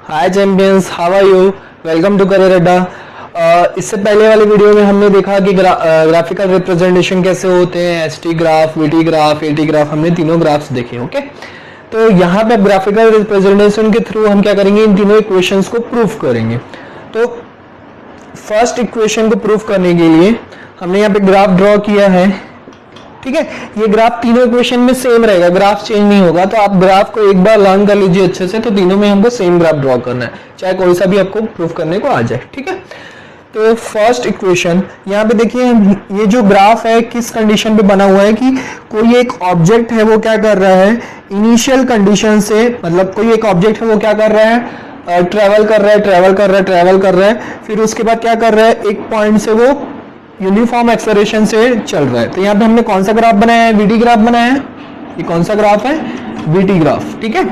Hi champions, how are you? Welcome to career Adda. इससे पहले वाली वीडियो में हमने देखा कि ग्राफिकल रिप्रेजेंटेशन कैसे होते हैं, ST graph, VT graph, eighty graph, हमने तीनों ग्राफ्स देखे। ओके, तो यहाँ पे ग्राफिकल रिप्रेजेंटेशन के थ्रू हम क्या करेंगे, इन तीनों इक्वेशंस को प्रूफ करेंगे। तो फर्स्ट इक्वेशन को प्रूफ करने के लिए हमने यहाँ पे ग्राफ ड्रॉ किया है। ठीक है, ये ग्राफ तीनों इक्वेशन में सेम रहेगा, ग्राफ चेंज नहीं होगा। तो आप ग्राफ को एक बार लर्न कर लीजिए अच्छे से। तो तीनों में हमको सेम ग्राफ ड्रॉ करना है, चाहे कोई सा भी आपको प्रूफ करने को आ जाए। ठीक है, तो फर्स्ट इक्वेशन यहाँ पे देखिए, ये जो ग्राफ है किस कंडीशन पे बना हुआ है कि कोई एक ऑब्जेक्ट है वो क्या कर रहा है, इनिशियल कंडीशन से, मतलब कोई एक ऑब्जेक्ट है वो क्या कर रहा है, ट्रेवल कर रहा है, ट्रेवल कर रहा है, ट्रेवल कर रहा है, फिर उसके बाद क्या कर रहा है, एक पॉइंट से वो यूनिफॉर्म एक्सेलरेशन से चल रहा है। तो यहाँ पे हमने कौन सा ग्राफ बनाया है, वीटी ग्राफ बनाया है। ये कौन सा ग्राफ है, वीटी ग्राफ। ठीक है,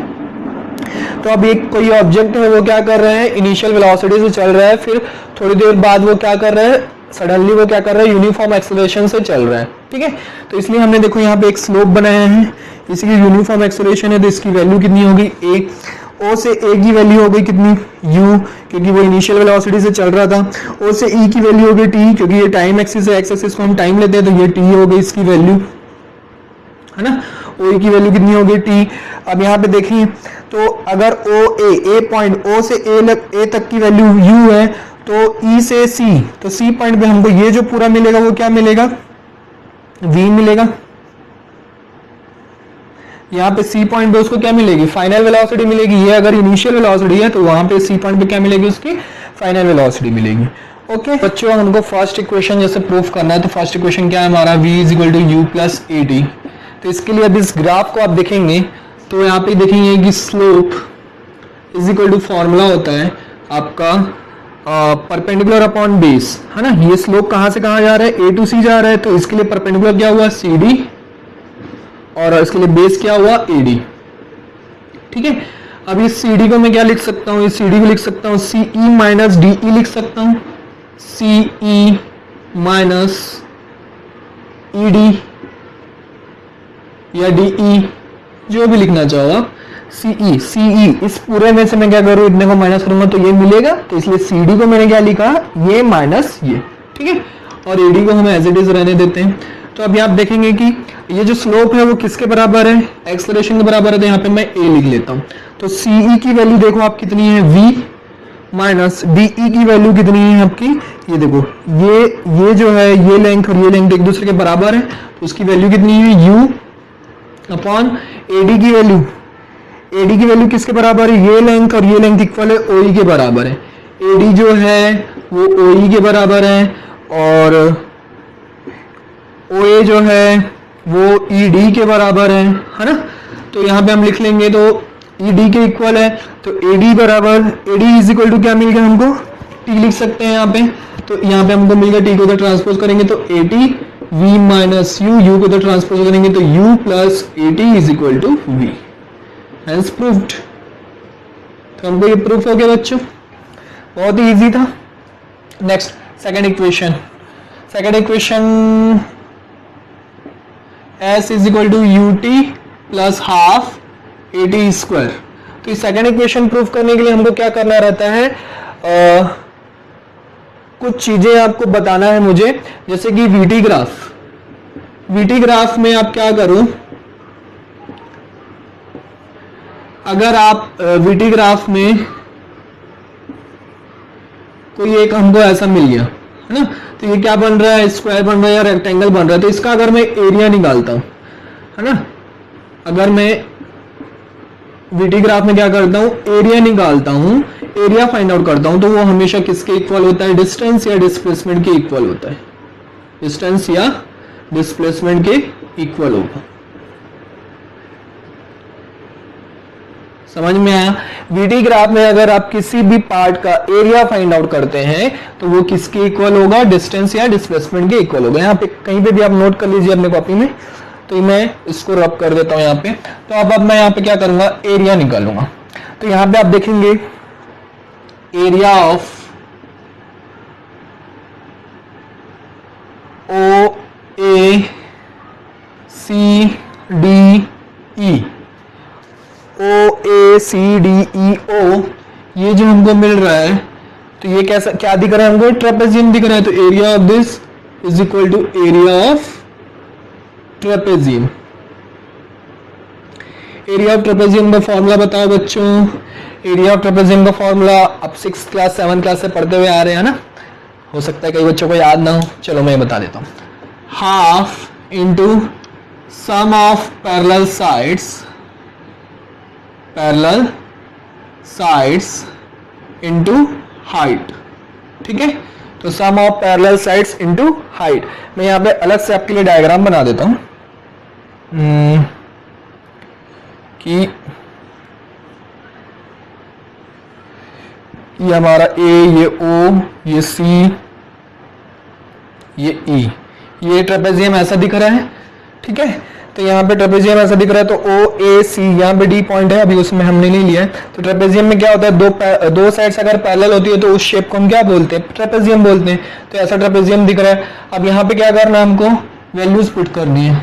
तो अब एक कोई ऑब्जेक्ट है वो क्या कर रहा है, इनिशियल वेलोसिटी से चल रहा है, फिर थोड़ी देर बाद वो क्या कर रहा है, सडनली वो क्या कर रहा है, यूनिफॉर्म एक्सेलरेशन से चल रहा है। ठीक है, तो इसलिए हमने देखो यहाँ पे एक स्लोप बनाया है, इसकी यूनिफॉर्म एक्सेलरेशन है, तो इसकी वैल्यू कितनी होगी, ए। ओ से ए की वैल्यू हो गई कितनी, u, क्योंकि वो इनिशियल वेलोसिटी से चल रहा था। ओ से ई की वैल्यू हो गई t, क्योंकि ये टाइम एक्सिस है, एक्स एक्सिस को हम टाइम लेते हैं, तो ये t हो गई इसकी वैल्यू, है ना। ओ की वैल्यू कितनी हो गई t। अब यहाँ पे देखिए, तो अगर ए पॉइंट ओ से ए तक की वैल्यू u है, तो e से c, तो c पॉइंट पे हमको ये जो पूरा मिलेगा वो क्या मिलेगा, v मिलेगा। यहाँ पे सी पॉइंट पे उसको क्या मिलेगी, फाइनल वेलोसिटी मिलेगी। ये अगर इनिशियल वेलोसिटी है तो वहां पे सी पॉइंट पे क्या मिलेगी, उसकी फाइनल वेलोसिटी मिलेगी। ओके बच्चों, हमको फर्स्ट इक्वेशन जैसे प्रूफ करना है, तो फर्स्ट इक्वेशन क्या है हमारा, v is equal to U plus A T. तो इसके लिए अब इस ग्राफ को आप देखेंगे तो यहाँ पे देखेंगे कि slope is equal to formula होता है आपका परपेंडिकुलर अपॉन बेस, है ना। ये स्लोप कहाँ से कहाँ जा रहा है, ए टू सी जा रहा है, तो इसके लिए परपेंडिकुलर क्या हुआ, सी डी, और इसके लिए बेस क्या हुआ, एडी। ठीक है, अब इस CD को मैं क्या लिख सकता हूँ, इस CD को लिख सकता हूँ CE माइनस DE लिख सकता हूँ, CE माइनस ED या DE, जो भी लिखना चाहो आप। CE इस पूरे में से मैं क्या करूँ, इतने को माइनस करूंगा तो ये मिलेगा, तो इसलिए CD को मैंने क्या लिखा, ये माइनस ये। ठीक है, और AD को हम एज इट इज रहने देते हैं। तो अभी आप देखेंगे कि ये जो स्लोप है वो किसके बराबर है, एक्सेलरेशन के बराबर है। तो यहाँ पे मैं a लिख लेता हूँ। तो CE की वैल्यू देखो आप कितनी है, v, माइनस DE की वैल्यू कितनी है आपकी, ये देखो, ये जो है, ये लेंथ और ये लेंथ एक दूसरे के बराबर है, तो उसकी वैल्यू कितनी है, u अपॉन AD की वैल्यू। AD की वैल्यू किसके बराबर है, ये लेंथ और ये लेंथ इक्वल है OE के बराबर है। AD जो है वो OE के बराबर है, और OA जो है वो ED के बराबर है ना। तो यहाँ पे हम लिख लेंगे, तो ED के इक्वल है, तो AD बराबर, AD इज इक्वल टू क्या मिल गया हमको, T लिख सकते हैं यहाँ पे। तो यहाँ पे हमको मिल गया, T को उधर ट्रांसपोज करेंगे तो AT, V माइनस U को उधर ट्रांसपोज करेंगे तो U plus AT is equal to V। Hence proved. तो हमको ये प्रूफ हो गया बच्चों, बहुत ही इजी था। Next second equation, S is equal to UT plus half AT square. तो इस सेकेंड इक्वेशन प्रूफ करने के लिए हमको क्या करना रहता है, कुछ चीजें आपको बताना है मुझे, जैसे कि VT ग्राफ में आप क्या करो, अगर आप VT ग्राफ में कोई एक हमको ऐसा मिल गया, है ना, तो ये क्या बन रहा है, स्क्वायर बन रहा है या रेक्टेंगल बन रहा है। तो इसका अगर मैं एरिया निकालता हूं, है ना, अगर मैं VT ग्राफ में क्या करता हूं, एरिया निकालता हूं, एरिया फाइंड आउट करता हूं, तो वो हमेशा किसके इक्वल होता है, डिस्टेंस या डिस्प्लेसमेंट के इक्वल होता है, डिस्टेंस या डिस्प्लेसमेंट के इक्वल होगा। समझ में आया। VT ग्राफ में अगर आप किसी भी पार्ट का एरिया फाइंड आउट करते हैं तो वो किसके इक्वल होगा, डिस्टेंस या डिस्प्लेसमेंट के इक्वल होगा। यहाँ पे कहीं पे भी आप नोट कर लीजिए अपने कॉपी में, तो मैं इसको रब कर देता हूँ यहाँ पे। तो अब मैं यहाँ पे क्या करूंगा, एरिया निकालूंगा। तो यहाँ पे आप देखेंगे एरिया ऑफ OACDE, OACDEO ये जो हमको मिल रहा है, तो ये कैसा क्या दिख रहा है हमको, ट्रेपेजियम दिख रहा है, तो area of this is equal to area of trapezium. Area of trapezium का फॉर्मूला बताओ बच्चों, एरिया ऑफ ट्रेपेजियम का फॉर्मूला आप 6th क्लास 7th क्लास से पढ़ते हुए आ रहे हैं ना, हो सकता है कई बच्चों को याद ना हो, चलो मैं बता देता हूँ। Half into sum of parallel sides into height, ठीक है। तो sum of parallel sides into height, मैं यहाँ पे अलग से आपके लिए डायग्राम बना देता हूँ कि ये हमारा ए, ये ओ, ये सी, ये ई, ये ट्रेपेजियम ऐसा दिख रहा है, ठीक है। तो यहाँ पे ट्रेपेजियम ऐसा दिख रहा है, तो ओ ए सी, यहाँ पे डी पॉइंट है, अभी उसमें हमने नहीं लिया है। तो ट्रेपेजियम में क्या होता है, दो साइड्स अगर पैरेलल होती है तो उस शेप को हम क्या बोलते हैं, ट्रेपेजियम बोलते हैं। तो ऐसा ट्रेपेजियम दिख रहा है। अब यहाँ पे क्या करना है, हमको वैल्यूज पुट करनी है।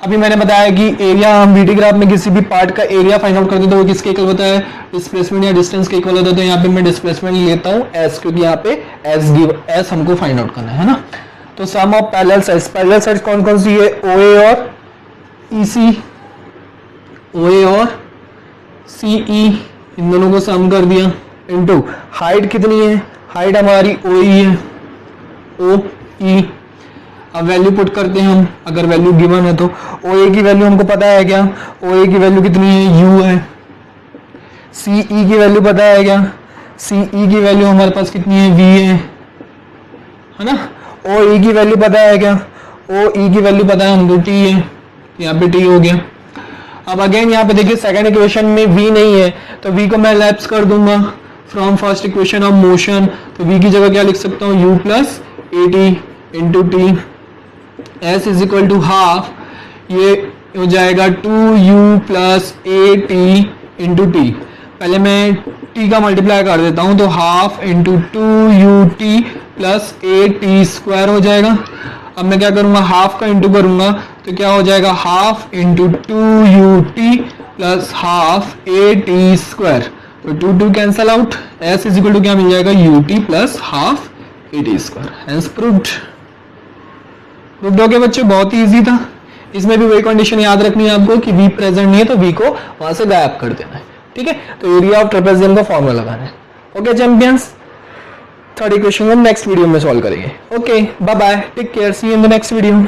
अभी मैंने बताया कि एरिया, हम वीटी ग्राफ में किसी भी पार्ट का एरिया फाइंड आउट करते हैं तो वो किसके इक्वल होता है, डिस्प्लेसमेंट या डिस्टेंस के इक्वल होता है। तो यहाँ पे मैं डिस्प्लेसमेंट लेता हूँ एस, क्योंकि यहाँ पे एस हमको फाइंड आउट करना है ना। तो सम ऑफ पैरेलल साइड्स कौन कौन सी है, ओए और ईसी, ओए और सीई, इन दोनों को सम कर दिया, इनटू हाइट कितनी है, हाइट हमारी ओई है, ओ ई। अब वैल्यू पुट करते हैं हम, अगर वैल्यू गिवन है तो ओए की वैल्यू हमको पता है क्या, ओए की वैल्यू कितनी है, यू है। सीई की वैल्यू पता है क्या, सीई की वैल्यू हमारे पास कितनी है, वी है ना। ओ ई की वैल्यू पता है क्या, ओ ई की वैल्यू पता है हमको, टी है, यहाँ पे टी हो गया। अब अगेन यहाँ पे देखिए सेकंड इक्वेशन में v नहीं है, तो v को मैं लैप्स कर दूंगा from first equation of motion. तो v की जगह क्या लिख सकता हूँ, u plus A T into T, S is equal to half, ये हो जाएगा 2u plus A T into T. पहले मैं t का मल्टीप्लाई कर देता हूँ, तो half into 2ut plus A T square हो जाएगा। अब मैं क्या करूंगा, हाफ का इंटू करूंगा, तो क्या हो जाएगा, half into 2ut plus half A T square. तो 2 cancel out, S is equal to क्या मिल जाएगा, ut plus half A T square. Hence proved. Proved हो गया बच्चों, बहुत ही इजी था। इसमें भी वही कंडीशन याद रखनी है आपको कि v प्रेजेंट नहीं है तो v को वहां से गायब कर देना है, ठीक है। तो एरिया ऑफ ट्रेपेजियम का फॉर्मूला लगाना है। ओके चैंपियंस, थर्ड इक्वेशन हम नेक्स्ट वीडियो में सॉल्व करेंगे। Okay bye bye, take care, see you in the next video.